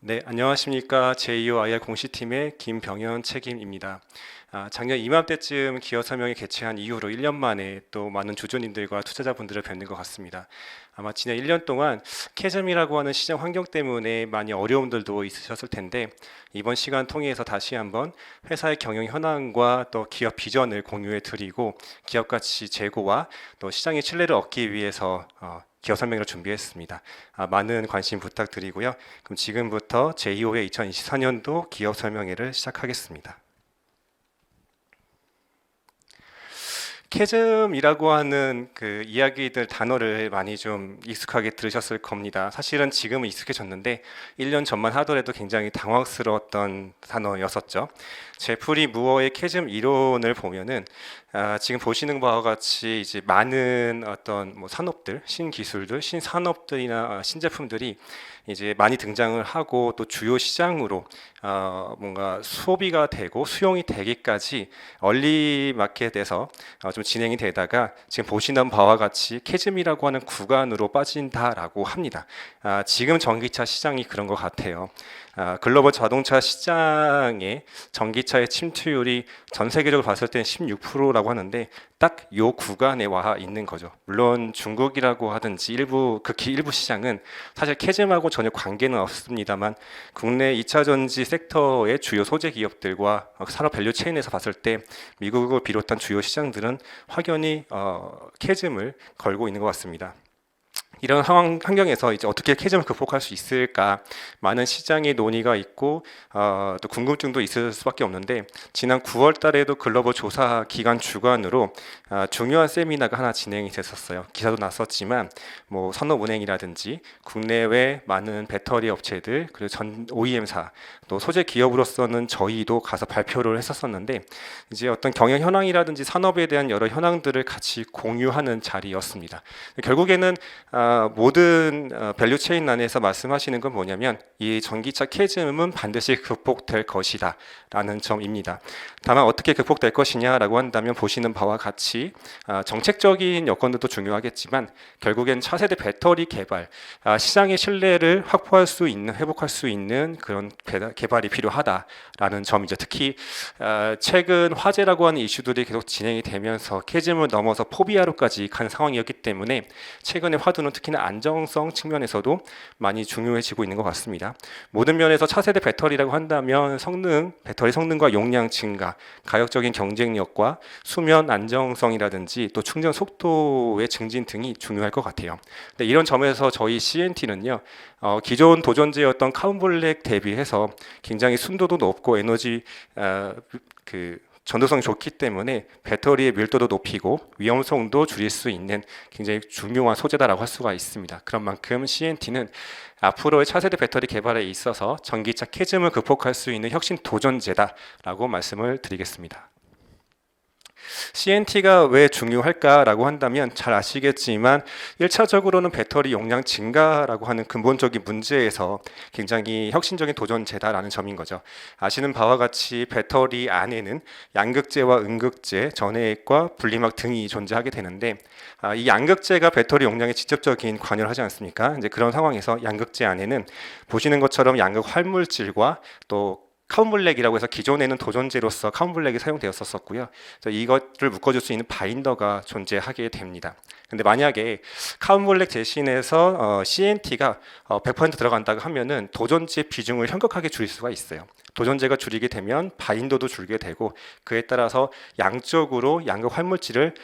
네, 안녕하십니까. 제2호 IR 공시팀의 김병현 책임입니다. 작년 이맘때쯤 기업 설명회 개최한 이후로 1년 만에 또 많은 주주님들과 투자자분들을 뵙는 것 같습니다. 아마 지난 1년 동안 캐즘이라고 하는 시장 환경 때문에 많이 어려움들도 있으셨을 텐데 이번 시간 통해서 다시 한번 회사의 경영 현황과 또 기업 비전을 공유해 드리고 기업 가치 제고와 또 시장의 신뢰를 얻기 위해서 기업 설명회를 준비했습니다. 많은 관심 부탁드리고요. 그럼 지금부터 제2호의 2024년도 기업 설명회를 시작하겠습니다. 캐즘이라고 하는 그 이야기들 단어를 많이 좀 익숙하게 들으셨을 겁니다. 사실은 지금은 익숙해졌는데 1년 전만 하더라도 굉장히 당황스러웠던 단어였었죠. 제프리 무어의 캐즘 이론을 보면은 지금 보시는 바와 같이 이제 많은 어떤 뭐 산업들, 신기술들, 신산업들이나 신제품들이 이제 많이 등장을 하고 또 주요 시장으로 뭔가 소비가 되고 수용이 되기까지 얼리 마켓에서 좀 진행이 되다가 지금 보시는 바와 같이 캐즘이라고 하는 구간으로 빠진다라고 합니다. 지금 전기차 시장이 그런 것 같아요. 글로벌 자동차 시장의 전기차의 침투율이 전 세계적으로 봤을 때는 16%라고 하는데 딱 요 구간에 와 있는 거죠. 물론 중국이라고 하든지 극히 일부 시장은 사실 캐즘하고 전혀 관계는 없습니다만 국내 2차 전지 섹터의 주요 소재 기업들과 산업 밸류 체인에서 봤을 때 미국을 비롯한 주요 시장들은 확연히 캐즘을 걸고 있는 것 같습니다. 이런 상황 환경에서 이제 어떻게 캐즘을 극복할 수 있을까 많은 시장의 논의가 있고 또 궁금증도 있을 수밖에 없는데 지난 9월 달에도 글로벌 조사 기관 주관으로 중요한 세미나가 하나 진행이 됐었어요. 기사도 났었지만 뭐 산업은행이라든지 국내외 많은 배터리 업체들 그리고 전 OEM사 또 소재 기업으로서는 저희도 가서 발표를 했었었는데 이제 어떤 경영 현황이라든지 산업에 대한 여러 현황들을 같이 공유하는 자리였습니다. 결국에는 모든 밸류 체인 안에서 말씀하시는 건 뭐냐면 이 전기차 캐즘은 반드시 극복될 것이다 라는 점입니다. 다만 어떻게 극복될 것이냐라고 한다면 보시는 바와 같이 정책적인 여건들도 중요하겠지만 결국엔 차세대 배터리 개발, 시장의 신뢰를 확보할 수 있는, 회복할 수 있는 그런 개발이 필요하다라는 점이죠. 특히 최근 화재라고 하는 이슈들이 계속 진행이 되면서 캐즘을 넘어서 포비아로까지 간 상황이었기 때문에 최근의 화두는 특히나 안정성 측면에서도 많이 중요해지고 있는 것 같습니다. 모든 면에서 차세대 배터리라고 한다면 배터리 성능과 용량 증가, 가격적인 경쟁력과 수면 안정성이라든지 또 충전 속도의 증진 등이 중요할 것 같아요. 근데 이런 점에서 저희 CNT는요, 기존 도전제였던 카운블랙 대비해서 굉장히 순도도 높고 에너지 전도성이 좋기 때문에 배터리의 밀도도 높이고 위험성도 줄일 수 있는 굉장히 중요한 소재다라고 할 수가 있습니다. 그런 만큼 CNT는 앞으로의 차세대 배터리 개발에 있어서 전기차 캐즘을 극복할 수 있는 혁신 도전제다라고 말씀을 드리겠습니다. CNT가 왜 중요할까라고 한다면 잘 아시겠지만 1차적으로는 배터리 용량 증가라고 하는 근본적인 문제에서 굉장히 혁신적인 도전제다라는 점인 거죠. 아시는 바와 같이 배터리 안에는 양극재와 음극재, 전해액과 분리막 등이 존재하게 되는데 이 양극재가 배터리 용량에 직접적인 관여를 하지 않습니까? 이제 그런 상황에서 양극재 안에는 보시는 것처럼 양극 활물질과 또 카운블랙이라고 해서 기존에는 도전제로서 카운블랙이 사용되었었고요. 이것을 묶어줄 수 있는 바인더가 존재하게 됩니다. 근데 만약에 카운블랙 대신해서 CNT가 100% 들어간다고 하면은 도전제 비중을 현격하게 줄일 수가 있어요. 도전제가 줄이게 되면 바인더도 줄게 되고 그에 따라서 양적으로 양극 활물질을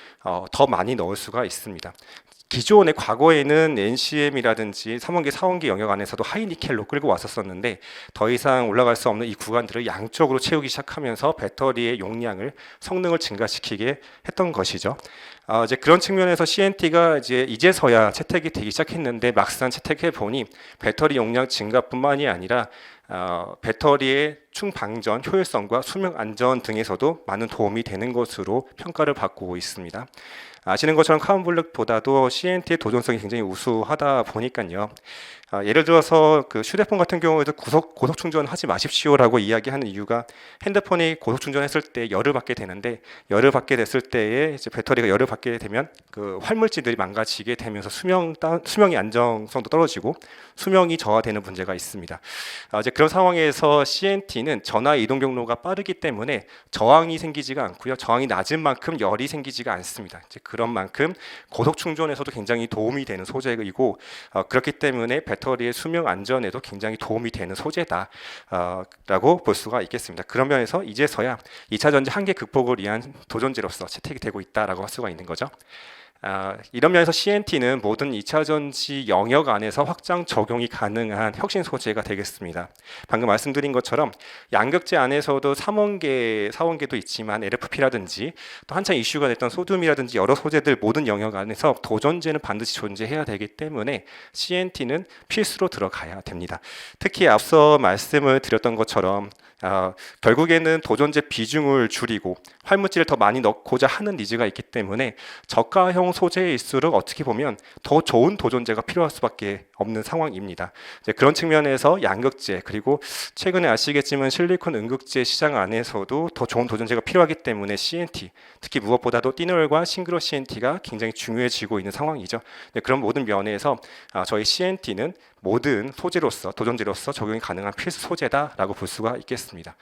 더 많이 넣을 수가 있습니다. 기존의 과거에는 NCM이라든지 3원기, 4원기 영역 안에서도 하이니켈로 끌고 왔었는데 더 이상 올라갈 수 없는 이 구간들을 양쪽으로 채우기 시작하면서 배터리의 용량을 성능을 증가시키게 했던 것이죠. 이제 그런 측면에서 CNT가 이제서야 채택이 되기 시작했는데 막상 채택해 보니 배터리 용량 증가뿐만이 아니라 배터리의 충방전 효율성과 수명 안전 등에서도 많은 도움이 되는 것으로 평가를 받고 있습니다. 아시는 것처럼 카본블랙보다도 CNT의 도전성이 굉장히 우수하다 보니까요. 예를 들어서 그 휴대폰 같은 경우에도 고속 충전하지 마십시오라고 이야기하는 이유가 핸드폰이 고속 충전했을 때 열을 받게 되는데, 열을 받게 됐을 때에 이제 배터리가 열을 받게 되면 그 활물질들이 망가지게 되면서 수명의 안정성도 떨어지고 수명이 저하되는 문제가 있습니다. 이제 그런 상황에서 CNT는 전화 이동 경로가 빠르기 때문에 저항이 생기지가 않고요. 저항이 낮은 만큼 열이 생기지가 않습니다. 이제 그런 만큼 고속 충전에서도 굉장히 도움이 되는 소재이고, 그렇기 때문에 배터리의 수명 안전에도 굉장히 도움이 되는 소재다라고 볼 수가 있겠습니다. 그런 면에서 이제서야 2차 전지 한계 극복을 위한 도전지로서 채택이 되고 있다라고 할 수가 있는 거죠. 이런 면에서 CNT는 모든 2차 전지 영역 안에서 확장 적용이 가능한 혁신 소재가 되겠습니다. 방금 말씀드린 것처럼 양극재 안에서도 3원계, 4원계도 있지만 LFP라든지 또 한창 이슈가 됐던 소듐이라든지 여러 소재들 모든 영역 안에서 도전제는 반드시 존재해야 되기 때문에 CNT는 필수로 들어가야 됩니다. 특히 앞서 말씀을 드렸던 것처럼 결국에는 도전제 비중을 줄이고 활물질을 더 많이 넣고자 하는 니즈가 있기 때문에 저가형 소재일수록 어떻게 보면 더 좋은 도전제가 필요할 수밖에 없는 상황입니다. 이제 그런 측면에서 양극재, 그리고 최근에 아시겠지만 실리콘 음극재 시장 안에서도 더 좋은 도전제가 필요하기 때문에 CNT, 특히 무엇보다도 띠널과 싱그러 CNT가 굉장히 중요해지고 있는 상황이죠. 그런 모든 면에서 저희 CNT는 모든 소재로서, 도전제로서 적용이 가능한 필수 소재다라고 볼 수가 있겠습니다.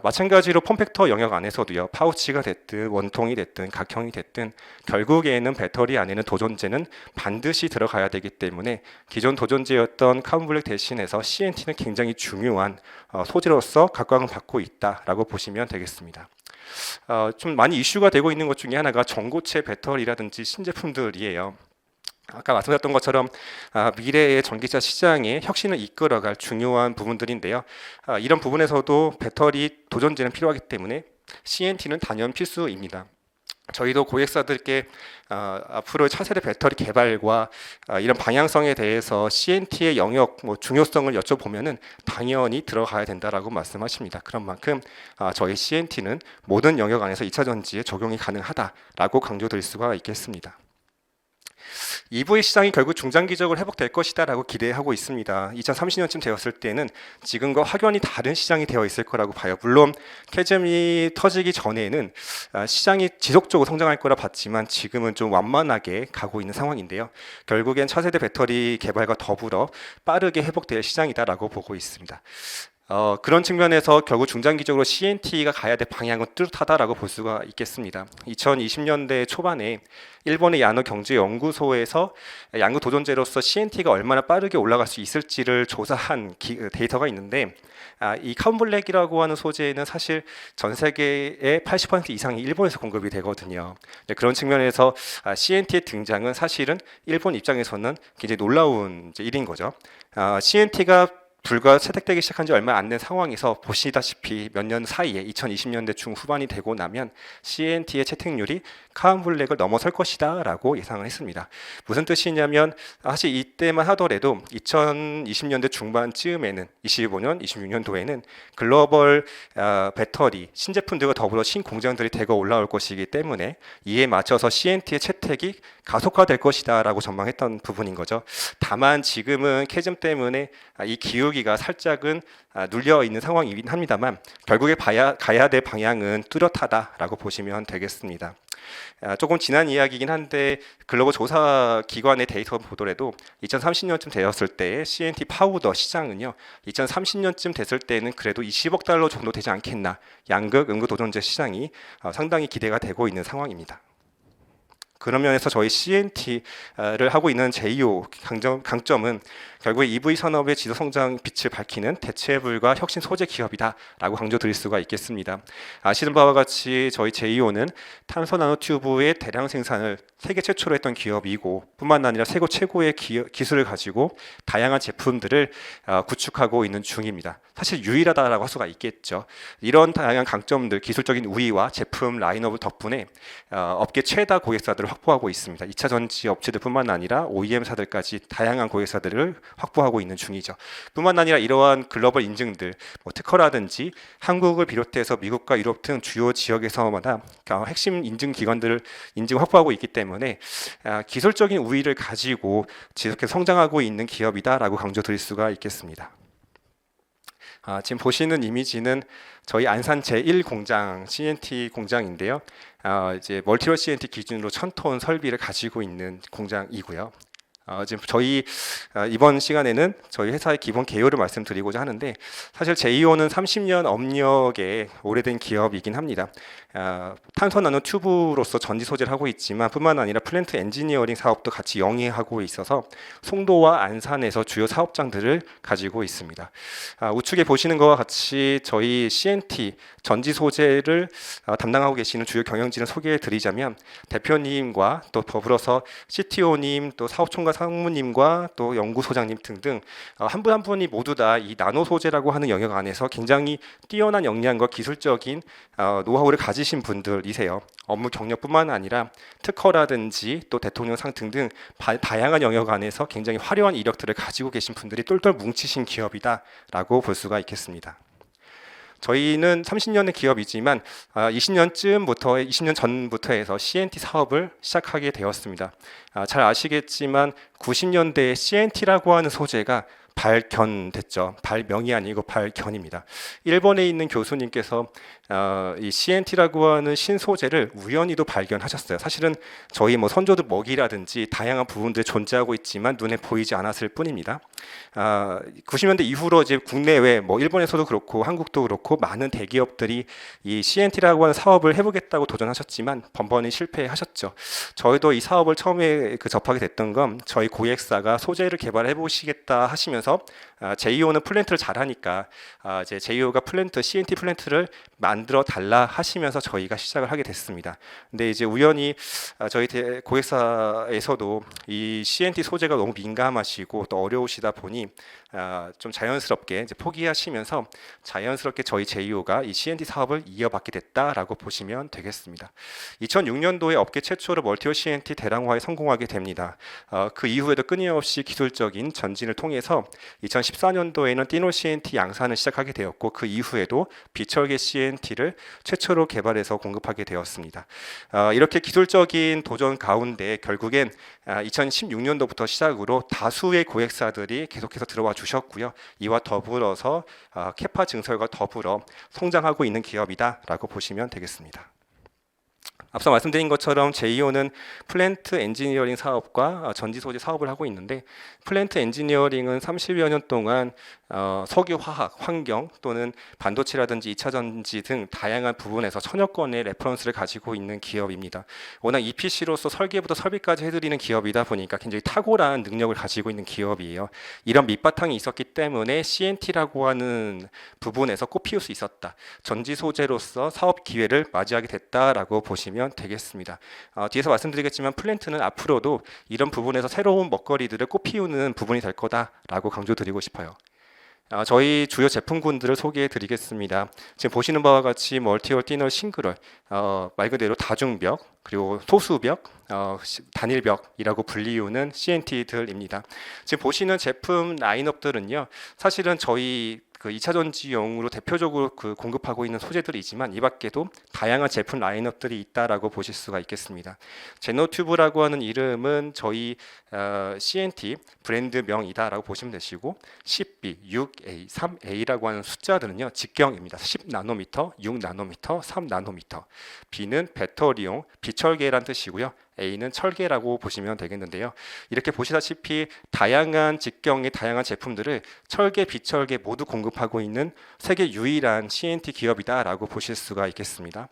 마찬가지로 폼팩터 영역 안에서도요, 파우치가 됐든 원통이 됐든 각형이 됐든 결국에는 배터리 안에는 도전제는 반드시 들어가야 되기 때문에 기존 도전제였던 카본블랙 대신해서 CNT는 굉장히 중요한 소재로서 각광을 받고 있다라고 보시면 되겠습니다. 좀 많이 이슈가 되고 있는 것 중에 하나가 전고체 배터리라든지 신제품들이에요. 아까 말씀드렸던 것처럼 미래의 전기차 시장에 혁신을 이끌어갈 중요한 부분들인데요. 이런 부분에서도 배터리 도전제는 필요하기 때문에 CNT는 단연 필수입니다. 저희도 고객사들께 앞으로 차세대 배터리 개발과 이런 방향성에 대해서 CNT의 영역 중요성을 여쭤보면은 당연히 들어가야 된다라고 말씀하십니다. 그런 만큼 저희 CNT는 모든 영역 안에서 2차 전지에 적용이 가능하다라고 강조드릴 수가 있겠습니다. EV 시장이 결국 중장기적으로 회복될 것이다라고 기대하고 있습니다. 2030년쯤 되었을 때는 지금과 확연히 다른 시장이 되어 있을 거라고 봐요. 물론 캐즘이 터지기 전에는 시장이 지속적으로 성장할 거라 봤지만 지금은 좀 완만하게 가고 있는 상황인데요. 결국엔 차세대 배터리 개발과 더불어 빠르게 회복될 시장이다라고 보고 있습니다. 그런 측면에서 결국 중장기적으로 CNT가 가야 될 방향은 뚜렷하다라고 볼 수가 있겠습니다. 2020년대 초반에 일본의 야노 경제연구소에서 양극 도전제로서 CNT가 얼마나 빠르게 올라갈 수 있을지를 조사한 데이터가 있는데, 이 카본블랙이라고 하는 소재는 사실 전 세계의 80% 이상이 일본에서 공급이 되거든요. 그런 측면에서 CNT의 등장은 사실은 일본 입장에서는 굉장히 놀라운 일인 거죠. CNT가 불과 채택되기 시작한 지 얼마 안 된 상황에서 보시다시피 몇 년 사이에 2020년대 중후반이 되고 나면 CNT의 채택률이 카본블랙을 넘어설 것이다 라고 예상을 했습니다. 무슨 뜻이냐면 사실 이때만 하더라도 2020년대 중반쯤에는 25년, 26년도에는 글로벌 배터리 신제품들과 더불어 신공장들이 대거 올라올 것이기 때문에 이에 맞춰서 CNT의 채택이 가속화될 것이다 라고 전망했던 부분인 거죠. 다만 지금은 캐즘 때문에 이 기울기가 살짝은 눌려 있는 상황이긴 합니다만 결국에 가야 될 방향은 뚜렷하다라고 보시면 되겠습니다. 조금 지난 이야기이긴 한데 글로벌 조사 기관의 데이터 보더라도 2030년쯤 되었을 때 CNT 파우더 시장은요, 2030년쯤 됐을 때는 그래도 20억 달러 정도 되지 않겠나, 양극, 음극 도전제 시장이 상당히 기대가 되고 있는 상황입니다. 그런 면에서 저희 CNT를 하고 있는 제2호 강점은 결국 EV 산업의 지속 성장 빛을 밝히는 대체불가 혁신 소재 기업이다라고 강조드릴 수가 있겠습니다. 아시는 바와 같이 저희 제2호는 탄소 나노튜브의 대량 생산을 세계 최초로 했던 기업이고, 뿐만 아니라 세계 최고의 기술을 가지고 다양한 제품들을 구축하고 있는 중입니다. 사실 유일하다라고 할 수가 있겠죠. 이런 다양한 강점들, 기술적인 우위와 제품 라인업 덕분에 업계 최다 고객사들을 고객사들을 확보하고 있습니다. 2차 전지 업체들뿐만 아니라 OEM사들까지 다양한 고객사들을 확보하고 있는 중이죠. 뿐만 아니라 이러한 글로벌 인증들, 뭐 특허라든지 한국을 비롯해서 미국과 유럽 등 주요 지역에서마다 핵심 인증 기관들을 인증 확보하고 있기 때문에 기술적인 우위를 가지고 지속해서 성장하고 있는 기업이다라고 강조드릴 수가 있겠습니다. 지금 보시는 이미지는 저희 안산 제1공장 CNT 공장인데요. 이제 멀티럴 CNT 기준으로 1000톤 설비를 가지고 있는 공장이고요. 지금 저희 이번 시간에는 저희 회사의 기본 개요를 말씀드리고자 하는데, 사실 제이오는 30년 업력의 오래된 기업이긴 합니다. 탄소 나노 튜브로서 전지 소재를 하고 있지만 뿐만 아니라 플랜트 엔지니어링 사업도 같이 영위하고 있어서 송도와 안산에서 주요 사업장들을 가지고 있습니다. 우측에 보시는 것과 같이 저희 CNT 전지 소재를 담당하고 계시는 주요 경영진을 소개해 드리자면, 대표님과 또 더불어서 CTO님, 또 사업총괄 상무님과 또 연구소장님 등등 한 분 한 분이 모두 다 이 나노 소재라고 하는 영역 안에서 굉장히 뛰어난 역량과 기술적인 노하우를 가지신 분들이세요. 업무 경력뿐만 아니라 특허라든지 또 대통령상 등등 다양한 영역 안에서 굉장히 화려한 이력들을 가지고 계신 분들이 똘똘 뭉치신 기업이다라고 볼 수가 있겠습니다. 저희는 30년의 기업이지만 20년 전부터 해서 CNT 사업을 시작하게 되었습니다. 잘 아시겠지만 90년대에 CNT라고 하는 소재가 발견됐죠. 발명이 아니고 발견입니다. 일본에 있는 교수님께서 이 CNT라고 하는 신소재를 우연히도 발견하셨어요. 사실은 저희 뭐 선조들 먹이라든지 다양한 부분들이 존재하고 있지만 눈에 보이지 않았을 뿐입니다. 90년대 이후로 이제 국내외 뭐 일본에서도 그렇고 한국도 그렇고 많은 대기업들이 이 CNT라고 하는 사업을 해보겠다고 도전하셨지만 번번이 실패하셨죠. 저희도 이 사업을 처음에 접하게 됐던 건 저희 고객사가 소재를 개발해 보시겠다 하시면서 제이오는 플랜트를 잘하니까 이제 제이오가 CNT 플랜트를 만들어 달라 하시면서 저희가 시작을 하게 됐습니다. 근데 이제 우연히 저희 고객사에서도 이 CNT 소재가 너무 민감하시고 또 어려우시다 보니 좀 자연스럽게 이제 포기하시면서 자연스럽게 저희 제이오가 이 CNT 사업을 이어받게 됐다라고 보시면 되겠습니다. 2006년도에 업계 최초로 멀티올 CNT 대량화에 성공하게 됩니다. 그 이후에도 끊임없이 기술적인 전진을 통해서 2014년도에는 띠놀 CNT 양산을 시작하게 되었고, 그 이후에도 비철계 CNT를 최초로 개발해서 공급하게 되었습니다. 이렇게 기술적인 도전 가운데 결국엔 2016년도부터 시작으로 다수의 고객사들이 계속해서 들어와 주셨고요. 이와 더불어서 캐파 증설과 더불어 성장하고 있는 기업이다라고 보시면 되겠습니다. 앞서 말씀드린 것처럼 제이오는 플랜트 엔지니어링 사업과 전지 소재 사업을 하고 있는데, 플랜트 엔지니어링은 30여 년 동안 석유, 화학, 환경 또는 반도체라든지 2차 전지 등 다양한 부분에서 천여 건의 레퍼런스를 가지고 있는 기업입니다. 워낙 EPC로서 설계부터 설비까지 해드리는 기업이다 보니까 굉장히 탁월한 능력을 가지고 있는 기업이에요. 이런 밑바탕이 있었기 때문에 CNT라고 하는 부분에서 꽃피울 수 있었다. 전지 소재로서 사업 기회를 맞이하게 됐다라고 보시면 되겠습니다. 뒤에서 말씀드리겠지만 플랜트는 앞으로도 이런 부분에서 새로운 먹거리들을 꽃피우는 부분이 될 거다라고 강조드리고 싶어요. 저희 주요 제품군들을 소개해 드리겠습니다. 지금 보시는 바와 같이 멀티올, 띠널, 싱글월, 말 그대로 다중벽, 그리고 소수벽, 단일벽이라고 불리우는 CNT들입니다. 지금 보시는 제품 라인업들은요, 사실은 저희 2차 전지용으로 대표적으로 공급하고 있는 소재들이지만 이 밖에도 다양한 제품 라인업들이 있다라고 보실 수가 있겠습니다. 제노튜브라고 하는 이름은 저희 CNT 브랜드명이다라고 보시면 되시고, 10B, 6A, 3A라고 하는 숫자들은요 직경입니다. 10나노미터, 6나노미터, 3나노미터. B는 배터리용 비철계란 뜻이고요. A는 철계라고 보시면 되겠는데요. 이렇게 보시다시피 다양한 직경의 다양한 제품들을 철계, 비철계 모두 공급하고 있는 세계 유일한 CNT 기업이다라고 보실 수가 있겠습니다.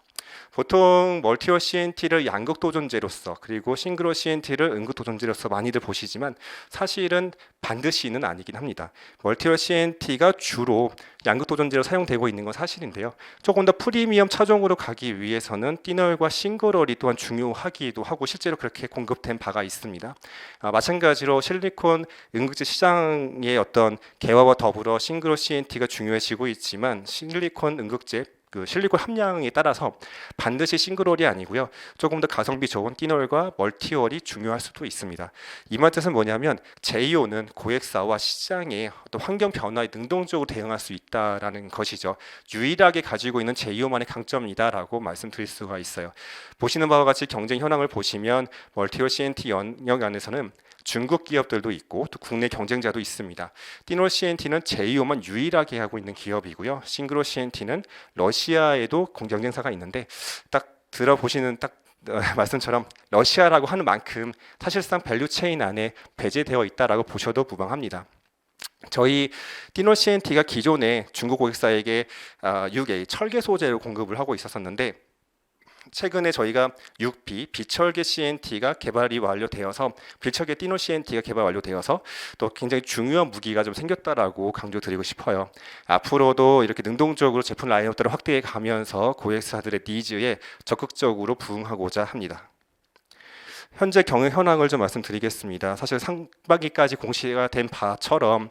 보통 멀티올 CNT를 양극 도전제로서 그리고 싱글홀 CNT를 음극 도전제로서 많이들 보시지만 사실은 반드시는 아니긴 합니다. 멀티올 CNT가 주로 양극 도전제로 사용되고 있는 건 사실인데요. 조금 더 프리미엄 차종으로 가기 위해서는 띠널과 싱글홀이 또한 중요하기도 하고 실제로 그렇게 공급된 바가 있습니다. 마찬가지로 실리콘 음극재 시장의 어떤 개화와 더불어 싱글홀 CNT가 중요해지고 있지만 실리콘 음극재 그 실리콘 함량에 따라서 반드시 싱글홀이 아니고요. 조금 더 가성비 좋은 띠놀과 멀티홀이 중요할 수도 있습니다. 이 말 뜻은 뭐냐면 제이오는 고객사와 시장의 어떤 환경 변화에 능동적으로 대응할 수 있다라는 것이죠. 유일하게 가지고 있는 제이오만의 강점이다라고 말씀드릴 수가 있어요. 보시는 바와 같이 경쟁 현황을 보시면 멀티홀 CNT 영역 안에서는 중국 기업들도 있고 또 국내 경쟁자도 있습니다. 띠놀 CNT는 제이오만 유일하게 하고 있는 기업이고요. 싱글홀 CNT는 러시아에도 경쟁사가 있는데 딱 들어보시는 딱 말씀처럼 러시아라고 하는 만큼 사실상 밸류 체인 안에 배제되어 있다라고 보셔도 무방합니다. 저희 띠놀 CNT가 기존에 중국 고객사에게 6A 철계 소재를 공급을 하고 있었는데 최근에 저희가 6B 비철계 CNT가 개발이 완료되어서 비철계 띠놀 CNT가 개발 완료되어서 또 굉장히 중요한 무기가 좀 생겼다라고 강조드리고 싶어요. 앞으로도 이렇게 능동적으로 제품 라인업들을 확대해 가면서 고객사들의 니즈에 적극적으로 부응하고자 합니다. 현재 경영 현황을 좀 말씀드리겠습니다. 사실 상반기까지 공시가 된 바처럼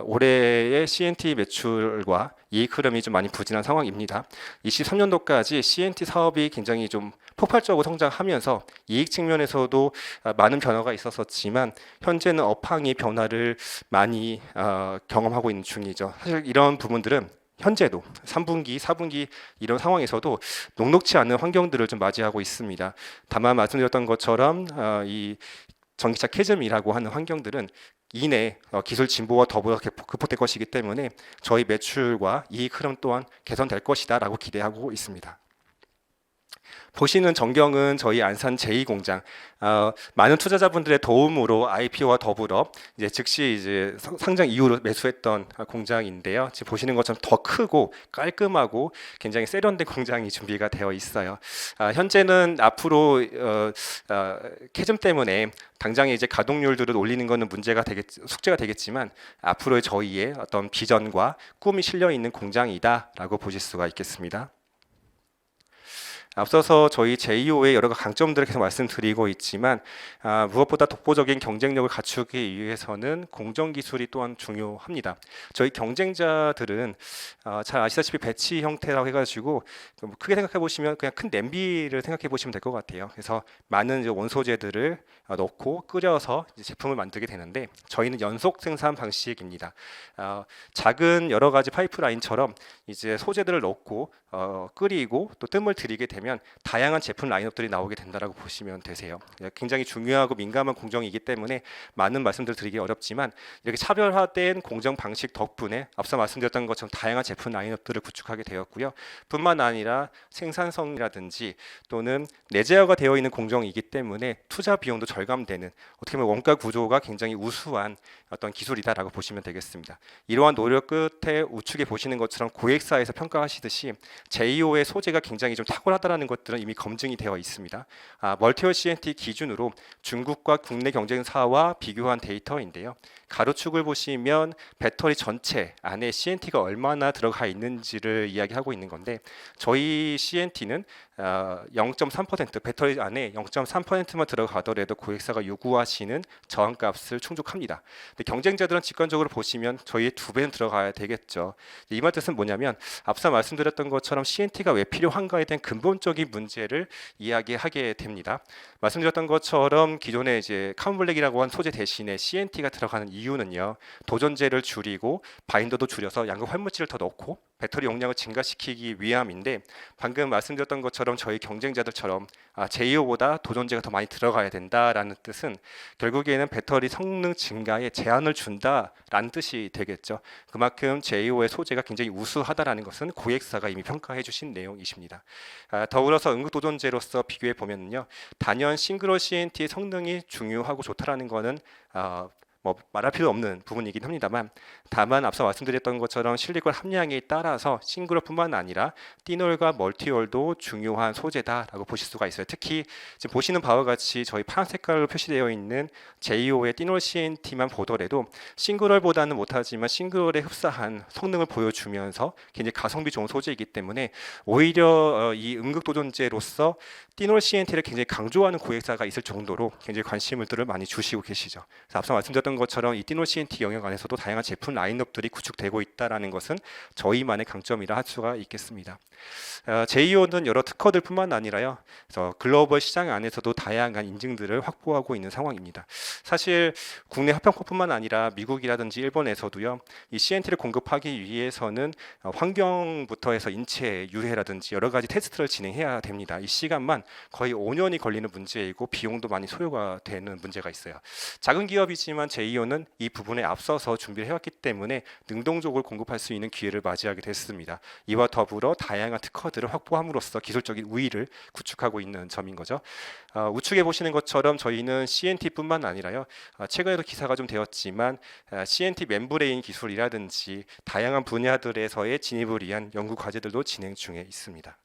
올해의 CNT 매출과 이익 흐름이 좀 많이 부진한 상황입니다. 23년도까지 CNT 사업이 굉장히 좀 폭발적으로 성장하면서 이익 측면에서도 많은 변화가 있었지만 현재는 업황의 변화를 많이 경험하고 있는 중이죠. 사실 이런 부분들은 현재도 3분기, 4분기 이런 상황에서도 녹록치 않은 환경들을 좀 맞이하고 있습니다. 다만 말씀드렸던 것처럼 이 전기차 캐즘이라고 하는 환경들은 이내 기술 진보와 더불어 극복될 것이기 때문에 저희 매출과 이익 흐름 또한 개선될 것이다라고 기대하고 있습니다. 보시는 전경은 저희 안산 제2공장 많은 투자자분들의 도움으로 IPO와 더불어 이제 즉시 이제 상장 이후로 매수했던 공장인데요. 지금 보시는 것처럼 더 크고 깔끔하고 굉장히 세련된 공장이 준비가 되어 있어요. 현재는 앞으로 캐즘 때문에 당장에 이제 가동률들을 올리는 것은 숙제가 되겠지만 앞으로의 저희의 어떤 비전과 꿈이 실려 있는 공장이다라고 보실 수가 있겠습니다. 앞서서 저희 제이오의 여러 강점들을 계속 말씀드리고 있지만 무엇보다 독보적인 경쟁력을 갖추기 위해서는 공정 기술이 또한 중요합니다. 저희 경쟁자들은 잘 아시다시피 배치 형태라고 해가지고 크게 생각해 보시면 그냥 큰 냄비를 생각해 보시면 될 것 같아요. 그래서 많은 이제 원소재들을 넣고 끓여서 이제 제품을 만들게 되는데 저희는 연속 생산 방식입니다. 작은 여러 가지 파이프라인처럼 이제 소재들을 넣고 끓이고 또 뜸을 들이게 되면 다양한 제품 라인업들이 나오게 된다라고 보시면 되세요. 굉장히 중요하고 민감한 공정이기 때문에 많은 말씀들을 드리기 어렵지만 이렇게 차별화된 공정 방식 덕분에 앞서 말씀드렸던 것처럼 다양한 제품 라인업들을 구축하게 되었고요. 뿐만 아니라 생산성이라든지 또는 내재화가 되어 있는 공정이기 때문에 투자 비용도 절감되는 어떻게 보면 원가 구조가 굉장히 우수한 어떤 기술이다라고 보시면 되겠습니다. 이러한 노력 끝에 우측에 보시는 것처럼 고객사에서 평가하시듯이 제이오의 소재가 굉장히 좀 탁월하다는 것들은 이미 검증이 되어 있습니다. 멀티홀 CNT 기준으로 중국과 국내 경쟁사와 비교한 데이터인데요. 가로축을 보시면 배터리 전체 안에 CNT가 얼마나 들어가 있는지를 이야기하고 있는 건데 저희 CNT는 0.3% 배터리 안에 0.3%만 들어가더라도 고객사가 요구하시는 저항값을 충족합니다. 근데 경쟁자들은 직관적으로 보시면 저희의 2배는 들어가야 되겠죠. 이 말 뜻은 뭐냐면 앞서 말씀드렸던 것처럼 CNT가 왜 필요한가에 대한 근본적인 문제를 이야기하게 됩니다. 말씀드렸던 것처럼 기존에 이제 카본블랙이라고 한 소재 대신에 CNT가 들어가는 이유는요. 도전제를 줄이고 바인더도 줄여서 양극 활물질을 더 넣고 배터리 용량을 증가시키기 위함인데 방금 말씀드렸던 것처럼 저희 경쟁자들처럼 제이오보다 도전제가 더 많이 들어가야 된다라는 뜻은 결국에는 배터리 성능 증가에 제한을 준다라는 뜻이 되겠죠. 그만큼 제이오의 소재가 굉장히 우수하다라는 것은 고객사가 이미 평가해 주신 내용이십니다. 더불어서 응급 도전제로서 비교해 보면요. 단연 싱글홀 CNT의 성능이 중요하고 좋다라는 것은 뭐 말할 필요 없는 부분이긴 합니다만 다만 앞서 말씀드렸던 것처럼 실리콘 함량에 따라서 싱글홀뿐만 아니라 띠놀과 멀티홀도 중요한 소재다라고 보실 수가 있어요. 특히 지금 보시는 바와 같이 저희 파란 색깔로 표시되어 있는 제이오의 띠놀 CNT만 보더라도 싱글홀보다는 못하지만 싱글홀에 흡사한 성능을 보여주면서 굉장히 가성비 좋은 소재이기 때문에 오히려 이 응급도전제로서 띠놀 CNT를 굉장히 강조하는 고객사가 있을 정도로 굉장히 관심을 많이 주시고 계시죠. 그래서 앞서 말씀드렸던 보시는 것처럼 이 띠노 CNT 영역 안에서도 다양한 제품 라인업들이 구축되고 있다라는 것은 저희만의 강점이라 할 수가 있겠습니다. 제이오는 여러 특허들뿐만 아니라요, 그래서 글로벌 시장 안에서도 다양한 인증들을 확보하고 있는 상황입니다. 사실 국내 합병법뿐만 아니라 미국이라든지 일본에서도요, 이 CNT를 공급하기 위해서는 환경부터 해서 인체 유해라든지 여러 가지 테스트를 진행해야 됩니다. 이 시간만 거의 5년이 걸리는 문제이고 비용도 많이 소요가 되는 문제가 있어요. 작은 기업이지만 제이오는 이 부분에 앞서서 준비를 해왔기 때문에 능동적으로 공급할 수 있는 기회를 맞이하게 됐습니다. 이와 더불어 다양한 특허들을 확보함으로써 기술적인 우위를 구축하고 있는 점인 거죠. 우측에 보시는 것처럼 저희는 CNT뿐만 아니라요, 최근에도 기사가 좀 되었지만 CNT 멤브레인 기술이라든지 다양한 분야들에서의 진입을 위한 연구 과제들도 진행 중에 있습니다.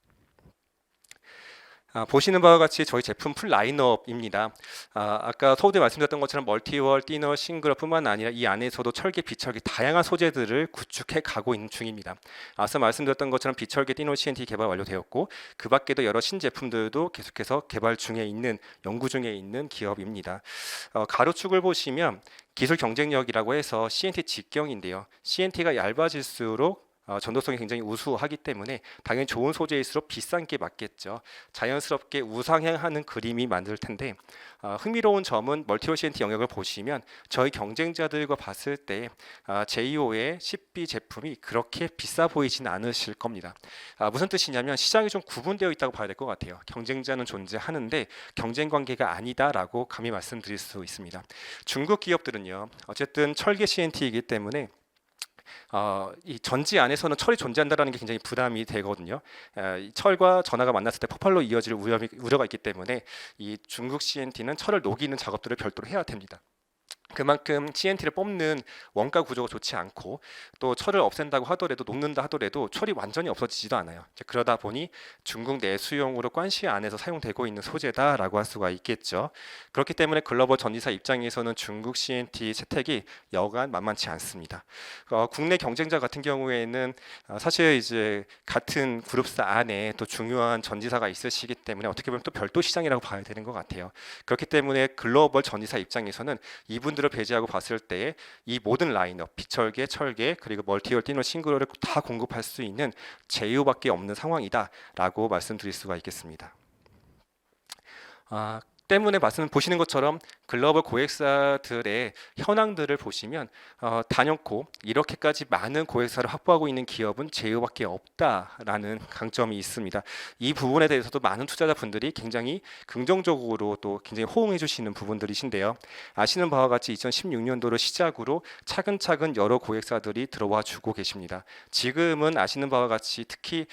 보시는 바와 같이 저희 제품 풀 라인업입니다. 아까 서두에 말씀드렸던 것처럼 멀티월, 띠너, 싱글뿐만 아니라 이 안에서도 철계, 비철계 다양한 소재들을 구축해 가고 있는 중입니다. 앞서 말씀드렸던 것처럼 비철계 띠너 CNT 개발 완료되었고 그 밖에도 여러 신제품들도 계속해서 개발 중에 있는, 연구 중에 있는 기업입니다. 가로축을 보시면 기술 경쟁력이라고 해서 CNT 직경인데요. CNT가 얇아질수록 전도성이 굉장히 우수하기 때문에 당연히 좋은 소재일수록 비싼 게 맞겠죠. 자연스럽게 우상향하는 그림이 만들 텐데 흥미로운 점은 멀티올 CNT 영역을 보시면 저희 경쟁자들과 봤을 때 제이오의 10B 제품이 그렇게 비싸 보이지는 않으실 겁니다. 무슨 뜻이냐면 시장이 좀 구분되어 있다고 봐야 될 것 같아요. 경쟁자는 존재하는데 경쟁 관계가 아니다라고 감히 말씀드릴 수 있습니다. 중국 기업들은요, 어쨌든 철계 CNT이기 때문에 이 전지 안에서는 철이 존재한다는 게 굉장히 부담이 되거든요. 이 철과 전하가 만났을 때 폭발로 이어질 우려가 있기 때문에 이 중국 CNT는 철을 녹이는 작업들을 별도로 해야 됩니다. 그만큼 CNT를 뽑는 원가 구조가 좋지 않고 또 철을 없앤다고 하더라도, 녹는다 하더라도 철이 완전히 없어지지도 않아요. 그러다 보니 중국 내수용으로 관시 안에서 사용되고 있는 소재다라고 할 수가 있겠죠. 그렇기 때문에 글로벌 전지사 입장에서는 중국 CNT 채택이 여간 만만치 않습니다. 국내 경쟁자 같은 경우에는 사실 이제 같은 그룹사 안에 또 중요한 전지사가 있으시기 때문에 어떻게 보면 또 별도 시장이라고 봐야 되는 것 같아요. 그렇기 때문에 글로벌 전지사 입장에서는 이분들을 배제하고 봤을 때 이 모든 라인업, 비철계, 철계, 그리고 멀티월, 띠노, 싱글을 다 공급할 수 있는 제이오밖에 없는 상황이다라고 말씀드릴 수가 있겠습니다. 때문에 보시는 것처럼 글로벌 고객사들의 현황들을 보시면 단연코 이렇게까지 많은 고객사를 확보하고 있는 기업은 제이오밖에 없다라는 강점이 있습니다. 이 부분에 대해서도 많은 투자자분들이 굉장히 긍정적으로 또 굉장히 호응해 주시는 부분들이신데요. 아시는 바와 같이 2016년도를 시작으로 차근차근 여러 고객사들이 들어와 주고 계십니다. 지금은 아시는 바와 같이 특히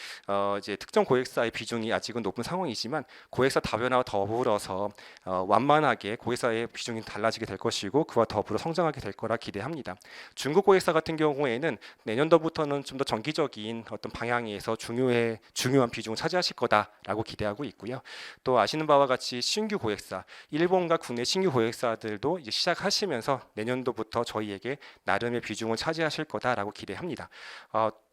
이제 특정 고객사의 비중이 아직은 높은 상황이지만 고객사 다변화와 더불어서 완만하게 고객사의 비중이 달라지게 될 것이고 그와 더불어 성장하게 될 거라 기대합니다. 중국 고객사 같은 경우에는 내년도부터는 좀 더 정기적인 어떤 방향에서 중요한 비중을 차지하실 거다라고 기대하고 있고요. 또 아시는 바와 같이 신규 고객사, 일본과 국내 신규 고객사들도 이제 시작하시면서 내년도부터 저희에게 나름의 비중을 차지하실 거다라고 기대합니다.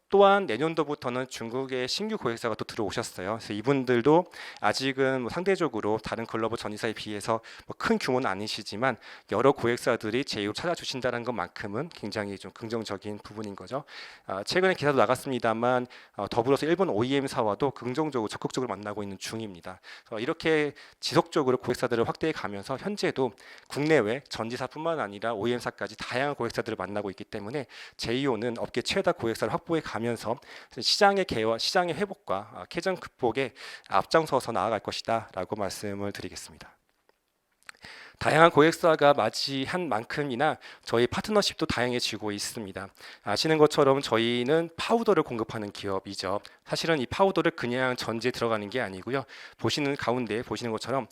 또한 내년도부터는 중국의 신규 고객사가 또 들어오셨어요. 그래서 이분들도 아직은 상대적으로 다른 글로벌 전지사에 비해서 큰 규모는 아니시지만 여러 고객사들이 제휴를 찾아주신다는 것만큼은 굉장히 좀 긍정적인 부분인 거죠. 최근에 기사도 나갔습니다만 더불어서 일본 OEM사와도 긍정적으로 적극적으로 만나고 있는 중입니다. 이렇게 지속적으로 고객사들을 확대해 가면서 현재도 국내외 전지사뿐만 아니라 OEM사까지 다양한 고객사들을 만나고 있기 때문에 제이오는 업계 최다 고객사를 확보해 가면서 시장의 개화, 시장의 회복과 캐전 극복에 앞장서서 나아갈 것이다라고 말씀을 드리겠습니다. 다양한 고객사가 맞이한 만큼이나 저희 파트너십도 다양해지고 있습니다. 아시는 것처럼 저희는 파우더를 공급하는 기업이죠. 사실은 이 파우더를 그냥 전지에 들어가는 게 아니고요. 보시는 가운데 보시는 것처럼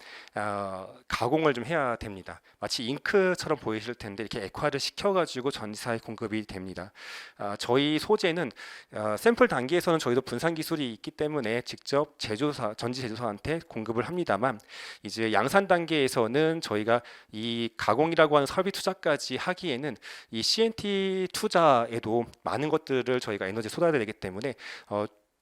가공을 좀 해야 됩니다. 마치 잉크처럼 보이실 텐데 이렇게 액화를 시켜가지고 전지사에 공급이 됩니다. 저희 소재는 샘플 단계에서는 저희도 분산 기술이 있기 때문에 직접 전지 제조사한테 공급을 합니다만 이제 양산 단계에서는 저희가 이 가공이라고 하는 설비 투자까지 하기에는 이 CNT 투자에도 많은 것들을 저희가 에너지 쏟아야 되기 때문에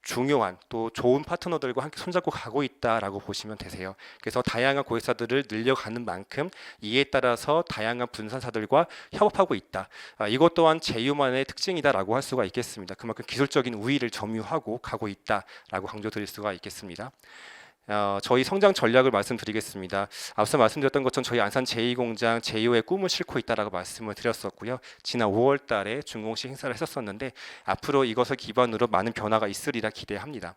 중요한 또 좋은 파트너들과 함께 손잡고 가고 있다라고 보시면 되세요. 그래서 다양한 고객사들을 늘려가는 만큼 이에 따라서 다양한 분산사들과 협업하고 있다. 이것 또한 제휴만의 특징이다라고 할 수가 있겠습니다. 그만큼 기술적인 우위를 점유하고 가고 있다라고 강조드릴 수가 있겠습니다. 저희 성장 전략을 말씀드리겠습니다. 앞서 말씀드렸던 것처럼 저희 안산 제2공장 제2호의 꿈을 싣고 있다라고 말씀을 드렸었고요. 지난 5월 달에 준공식 행사를 했었는데 앞으로 이것을 기반으로 많은 변화가 있으리라 기대합니다.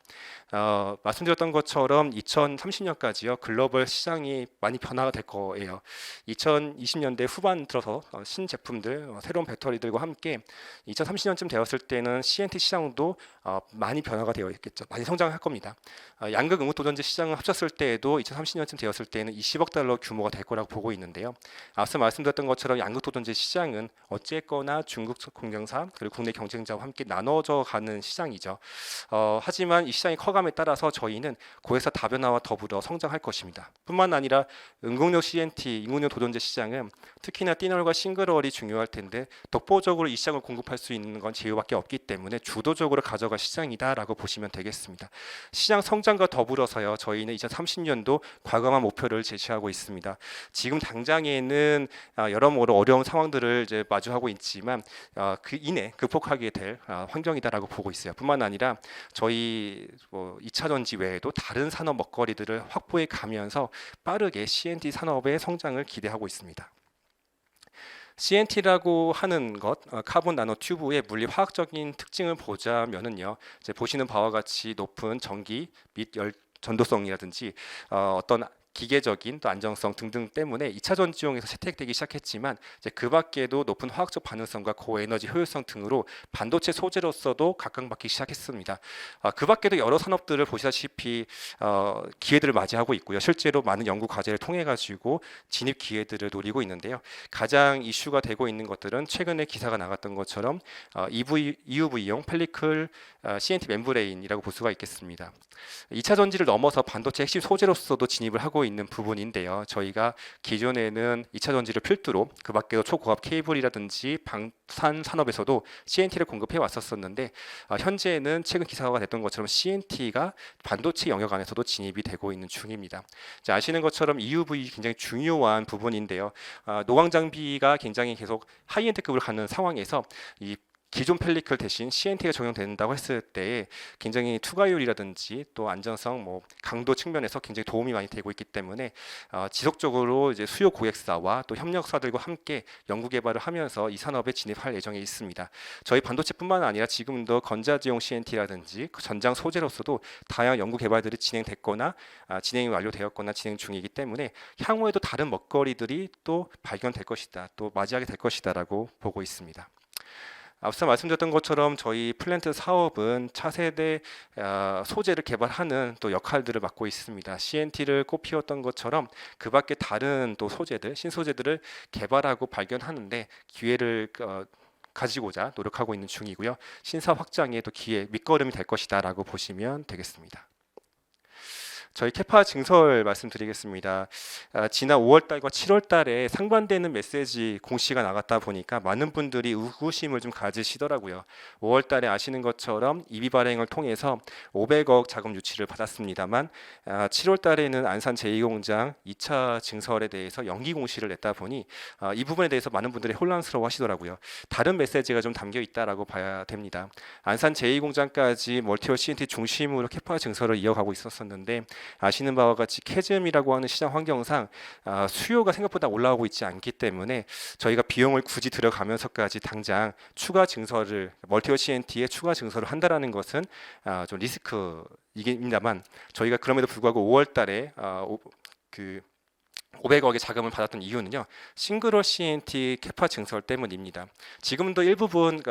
말씀드렸던 것처럼 2030년까지요. 글로벌 시장이 많이 변화가 될 거예요. 2020년대 후반 들어서 신제품들, 새로운 배터리들과 함께 2030년쯤 되었을 때는 CNT 시장도 많이 변화가 되어 있겠죠. 많이 성장할 겁니다. 양극 응급도전지 시장을 합쳤을 때에도 2030년쯤 되었을 때는 20억 달러 규모가 될 거라고 보고 있는데요. 앞서 말씀드렸던 것처럼 양극도전지 시장은 어쨌거나 중국 공장사 그리고 국내 경쟁자와 함께 나눠져 가는 시장이죠. 하지만 이 시장이 커감에 따라서 저희는 고객사 다변화와 더불어 성장할 것입니다. 뿐만 아니라 응급용 CNT, 응급용 도전지 시장은 특히나 띠널과 싱글월이 중요할 텐데 독보적으로 이 시장을 공급할 수 있는 건 제휴밖에 없기 때문에 주도적으로 가져갈 시장이다라고 보시면 되겠습니다. 시장 성장과 더불어서요. 저희는 2030년도 과감한 목표를 제시하고 있습니다. 지금 당장에는 여러모로 어려운 상황들을 이제 마주하고 있지만 그 이내 극복하게 될 환경이다라고 보고 있어요. 뿐만 아니라 저희 2차 전지 외에도 다른 산업 먹거리들을 확보해 가면서 빠르게 CNT 산업의 성장을 기대하고 있습니다. CNT라고 하는 것, 카본 나노 튜브의 물리 화학적인 특징을 보자면은요, 이제 보시는 바와 같이 높은 전기 및 열 전도성이라든지 어떤 기계적인 또 안정성 등등 때문에 2차 전지용에서 채택되기 시작했지만 이제 그 밖에도 높은 화학적 반응성과 고에너지 효율성 등으로 반도체 소재로서도 각광받기 시작했습니다. 그 밖에도 여러 산업들을 보시다시피 기회들을 맞이하고 있고요. 실제로 많은 연구 과제를 통해 가지고 진입 기회들을 노리고 있는데요. 가장 이슈가 되고 있는 것들은 최근에 기사가 나갔던 것처럼 EUV용 펠리클 CNT 멤브레인이라고 볼 수가 있겠습니다. 2차 전지를 넘어서 반도체 핵심 소재로서도 진입을 하고 있는 부분인데요. 저희가 기존에는 2차 전지를 필두로 그 밖에도 초고압 케이블이라든지 방산 산업에서도 CNT를 공급해 왔었는데 현재는 최근 기사가 됐던 것처럼 CNT가 반도체 영역 안에서도 진입이 되고 있는 중입니다. 아시는 것처럼 EUV 굉장히 중요한 부분인데요. 노광 장비가 굉장히 계속 하이엔드급으로 가는 상황에서 이 기존 펠리클 대신 CNT가 적용된다고 했을 때 굉장히 투과율이라든지 또 안전성, 강도 측면에서 굉장히 도움이 많이 되고 있기 때문에 지속적으로 이제 수요 고객사와 또 협력사들과 함께 연구 개발을 하면서 이 산업에 진입할 예정에 있습니다. 저희 반도체뿐만 아니라 지금도 건자지용 CNT라든지 그 전장 소재로서도 다양한 연구 개발들이 진행됐거나 진행이 완료되었거나 진행 중이기 때문에 향후에도 다른 먹거리들이 또 발견될 것이다, 또 맞이하게 될 것이다라고 보고 있습니다. 앞서 말씀드렸던 것처럼 저희 플랜트 사업은 차세대 소재를 개발하는 또 역할들을 맡고 있습니다. CNT를 꼽히었던 것처럼 그 밖에 다른 또 소재들, 신소재들을 개발하고 발견하는데 기회를 가지고자 노력하고 있는 중이고요. 신사 확장에 또 기회, 밑거름이 될 것이다라고 보시면 되겠습니다. 저희 캐파 증설 말씀드리겠습니다. 지난 5월달과 7월달에 상반되는 메시지 공시가 나갔다 보니까 많은 분들이 의구심을 좀 가지시더라고요. 5월달에 아시는 것처럼 이비 발행을 통해서 500억 자금 유치를 받았습니다만 7월달에는 안산 제2공장 2차 증설에 대해서 연기 공시를 냈다 보니 이 부분에 대해서 많은 분들이 혼란스러워하시더라고요. 다른 메시지가 좀 담겨 있다라고 봐야 됩니다. 안산 제2공장까지 멀티올 CNT 중심으로 캐파 증설을 이어가고 있었는데 아시는 바와 같이 캐즘이라고 하는 시장 환경상 수요가 생각보다 올라오고 있지 않기 때문에 저희가 비용을 굳이 들어가면서까지 당장 추가 증설을 멀티올 CNT에 추가 증설을 한다라는 것은 좀 리스크이긴입니다만 저희가 그럼에도 불구하고 5월달에 500억의 자금을 받았던 이유는요. 싱글월 CNT 캐파 증설 때문입니다. 지금도 일부분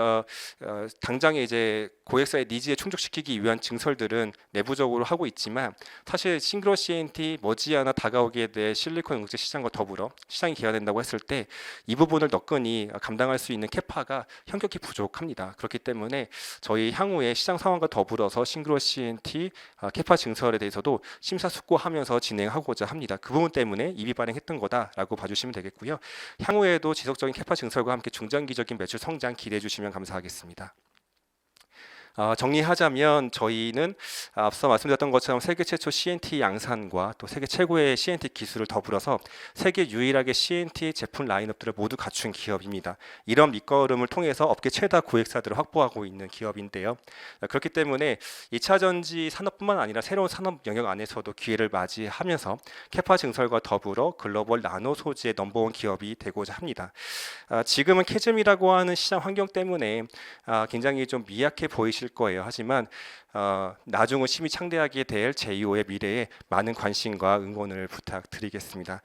당장에 이제 고객사의 니즈에 충족시키기 위한 증설들은 내부적으로 하고 있지만 사실 싱글월 CNT 머지않아 다가오게 될 실리콘 응급제 시장과 더불어 시장이 개화된다고 했을 때 이 부분을 너끈히 감당할 수 있는 캐파가 현격히 부족합니다. 그렇기 때문에 저희 향후에 시장 상황과 더불어서 싱글월 CNT 캐파 증설에 대해서도 심사숙고하면서 진행하고자 합니다. 그 부분 때문에 이비 발행했던 거다라고 봐주시면 되겠고요. 향후에도 지속적인 캐파 증설과 함께 중장기적인 매출 성장 기대해 주시면 감사하겠습니다. 정리하자면 저희는 앞서 말씀드렸던 것처럼 세계 최초 CNT 양산과 또 세계 최고의 CNT 기술을 더불어서 세계 유일하게 CNT 제품 라인업들을 모두 갖춘 기업입니다. 이런 밑거름을 통해서 업계 최다 고객사들을 확보하고 있는 기업인데요. 그렇기 때문에 2차 전지 산업뿐만 아니라 새로운 산업 영역 안에서도 기회를 맞이하면서 캐파 증설과 더불어 글로벌 나노 소지의 넘버원 기업이 되고자 합니다. 지금은 캐즘이라고 하는 시장 환경 때문에 굉장히 좀 미약해 보이실 거예요. 하지만 나중을 심히 창대하게 될 제2호의 미래에 많은 관심과 응원을 부탁드리겠습니다.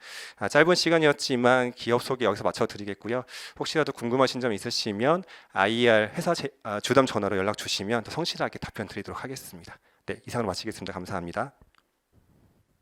짧은 시간이었지만 기업 소개 여기서 마쳐드리겠고요. 혹시라도 궁금하신 점 있으시면 IR 회사 주담 전화로 연락 주시면 더 성실하게 답변 드리도록 하겠습니다. 네, 이상으로 마치겠습니다. 감사합니다.